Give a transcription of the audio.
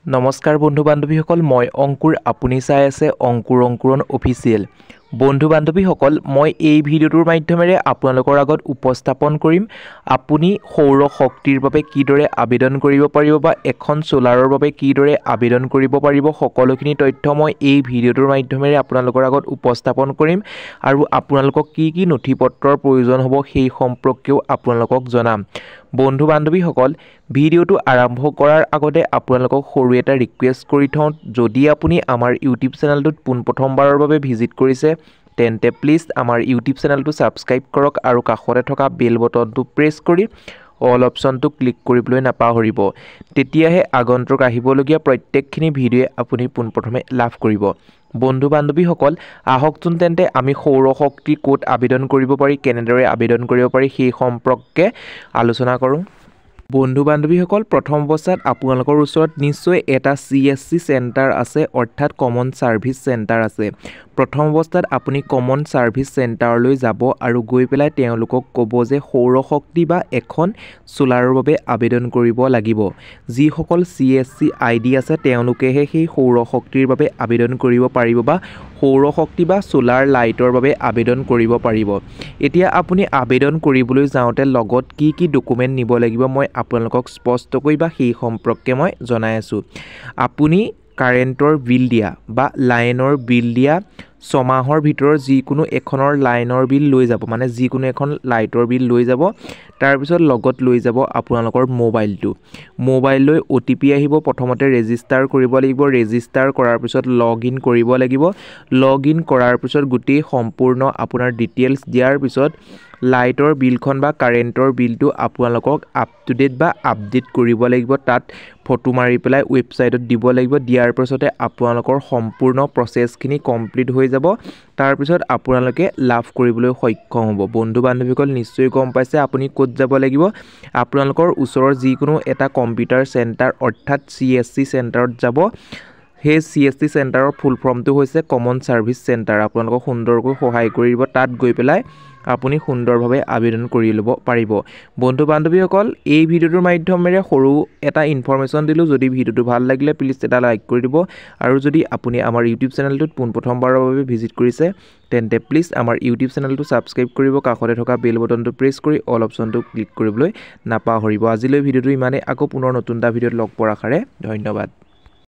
নমস্কাৰ বন্ধু বান্ধৱীসকল মই অংকুৰ আপুনি চাই আছে অংকুৰ অংকুৰণ অফিচিয়েল বন্ধু বান্ধৱীসকল মই এই ভিডিঅ'টোৰ মাধ্যমেৰে আপোনালোকৰ আগত উপস্থাপন কৰিম আপুনি সৌৰ শক্তিৰ বাবে কিদৰে আবেদন কৰিব পাৰিব বা এখন সোলাৰৰ বাবে কিদৰে আবেদন কৰিব পাৰিব সকলোখিনি তথ্য মই এই ভিডিঅ'টোৰ মাধ্যমেৰে আপোনালোকৰ আগত উপস্থাপন কৰিম আৰু আপোনালোকক কি নথিপত্ৰৰ প্ৰয়োজন হ'ব সেই সম্পৰ্কেও আপোনালোকক জনাম বন্ধু বান্ধৱীসকল ভিডিঅ'টো আৰম্ভ কৰাৰ আগতে আপোনালোকক সৰু এটা ৰিকুৱেষ্ট কৰি থওঁ যদি আপুনি আমাৰ ইউটিউব চেনেলটোত পোনপ্ৰথমবাৰৰ বাবে ভিজিট কৰিছে তেন্তে প্লিজ আমাৰ ইউটিউব চেনেলটো সাবস্ক্ৰাইব কৰক আৰু কাষতে থকা বেল বটনটো প্ৰেছ কৰি অল অপচনটো ক্লিক কৰিবলৈ নাপাহৰিব তেতিয়াহে আগন্তুক আহিবলগীয়া প্ৰত্যেকখিনি ভিডিঅ' আপুনি পোনপ্ৰথমে লাভ কৰিব বন্ধু বান্ধৱীসকল আহকচোন তেন্তে আমি সৌৰ শক্তি কোড আবেদন কৰিব পাৰি কেনেদৰে আবেদন কৰিব পাৰি সেই সম্পৰ্কে আলোচনা কৰোঁ বন্ধু বান্ধৱীসকল প্ৰথম অৱস্থাত আপোনালোকৰ ওচৰত নিশ্চয় এটা CSC চেণ্টাৰ আছে অৰ্থাৎ কমন সাৰ্ভিস চেণ্টাৰ আছে প্ৰথম অৱস্থাত আপুনি কমন সাৰ্ভিস চেণ্টাৰলৈ যাব আৰু গৈ পেলাই তেওঁলোকক ক'ব যে সৌৰ শক্তি বা এখন সোলাৰৰ বাবে আবেদন কৰিব লাগিব যিসকল CSC ID আছে তেওঁলোকেহে সেই সৌৰ শক্তিৰ বাবে আবেদন কৰিব পাৰিব বা সৌৰ শক্তি বা সোলাৰ লাইটৰ বাবে আবেদন কৰিব পাৰিব এতিয়া আপুনি আবেদন কৰিবলৈ যাওঁতে লগত কি ডকুমেন্ট নিব লাগিব মই আপোনালোকক স্পষ্টকৈ বা সেই সম্পৰ্কে মই জনাই আছো আপুনি কাৰেণ্টৰ বিল দিয়া বা লাইনৰ বিল দিয়া 6 মাহৰ ভিতৰৰ যিকোনো এখনৰ লাইনৰ বিল লৈ যাব মানে যিকোনো এখন লাইটৰ বিল লৈ যাব তাৰ পিছত লগত লৈ যাব আপোনালোকৰ মোবাইলটো মোবাইল লৈ OTP আহিব প্ৰথমতে ৰেজিষ্টাৰ কৰিব লাগিব ৰেজিষ্টাৰ কৰাৰ পিছত লগইন কৰিব লাগিব লগইন কৰাৰ পিছত গুটি সম্পূৰ্ণ আপোনাৰ ডিটেইলছ দিয়াৰ পিছত লাইটৰ বিলখন বা কাৰেণ্টৰ বিলটো আপোনালোকক আপ টু ডেট বা আপডেট কৰিব লাগিব তাত ফটো মাৰি পেলাই ওয়েবসাইটত দিব লাগিব দিয়াৰ পিছতে আপোনালোকৰ সম্পূৰ্ণ প্ৰসেছখিনি কমপ্লিট হৈ যাব তাৰ পিছত আপোনালোকে লাভ কৰিবলৈ সক্ষম হ'ব বন্ধু বান্ধৱীসকল নিশ্চয় গম পাইছে আপুনি ক'ত যাব লাগিব আপোনালোকৰ ওচৰৰ যিকোনো এটা কম্পিউটাৰ চেণ্টাৰ অৰ্থাৎ CSC চেণ্টাৰত যাব সেই CSC চেণ্টাৰৰ ফুল ফৰ্মটো হৈছে কমন সাৰ্ভিস চেণ্টাৰ আপোনালোকক সুন্দৰকৈ সহায় কৰিব তাত গৈ পেলাই আপুনি সুন্দৰভাৱে আবেদন কৰি ল'ব পাৰিব বন্ধু বান্ধৱীসকল এই ভিডিঅ'টোৰ মাধ্যমেৰে সৰু এটা ইনফৰমেশন দিলো যদি ভিডিঅ'টো ভাল লাগিলে প্লিজ এটা লাইক কৰি দিব আৰু যদি আপুনি আমাৰ ইউটিউব চেনেলটোত পোনপ্ৰথমবাৰৰ বাবে ভিজিট কৰিছে তেন্তে প্লিজ আমাৰ ইউটিউব চেনেলটো সাবস্ক্ৰাইব কৰিব কাষতে থকা বেল বটনটো প্ৰেছ কৰি অল অপচনটো ক্লিক কৰিবলৈ নাপাহৰিব আজিলৈ ভিডিঅ'টো ইমানে আকৌ পুনৰ নতুন এটা ভিডিঅ'ত লগ পোৱাৰ আশাৰে ধন্যবাদ